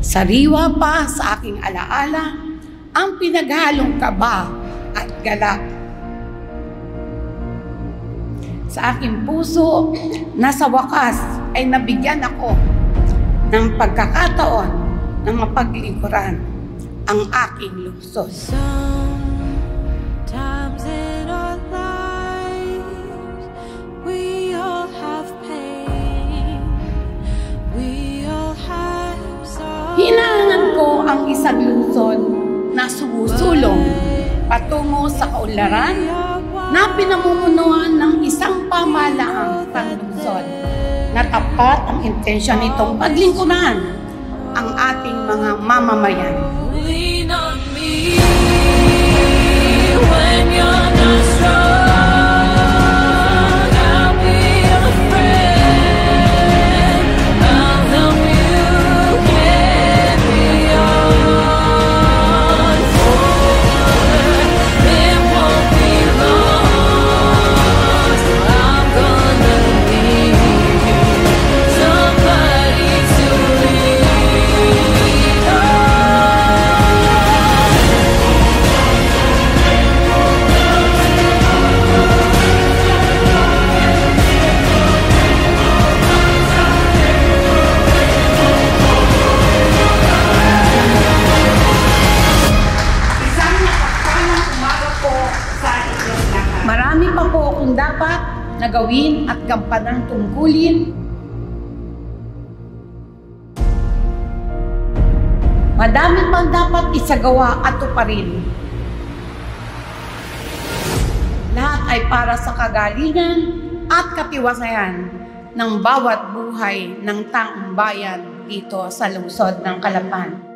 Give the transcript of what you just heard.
Sariwa pa sa aking alaala ang pinaghalong kaba at galak. Sa aking puso na sa wakas ay nabigyan ako ng pagkakataon na mapaglingkuran ang aking lungsod. Sometimes in our lives, we all have pain. We all have sorrow. Hinahangan ko ang isang lungsod na sumusulong patungo sa kaunlaran na pinamumunuan ng isang pamahalaang panlungsod na tapat ang intensyon nitong paglingkuran ang ating mga mamamayan. Lean on me when you're not strong. I'll be your friend. I'll help you carry on forward. It won't be long. I'm gonna need somebody to lean on. Isang napagpalang umaga po sa inyong lahat. Marami pa po akong dapat na gawin at gampanang tungkulin. Madami pang dapat isagawa at tuparin. Lahat ay para sa kagalingan at katiwasayan ng bawat buhay ng taong bayan dito sa lungsod ng Calapan.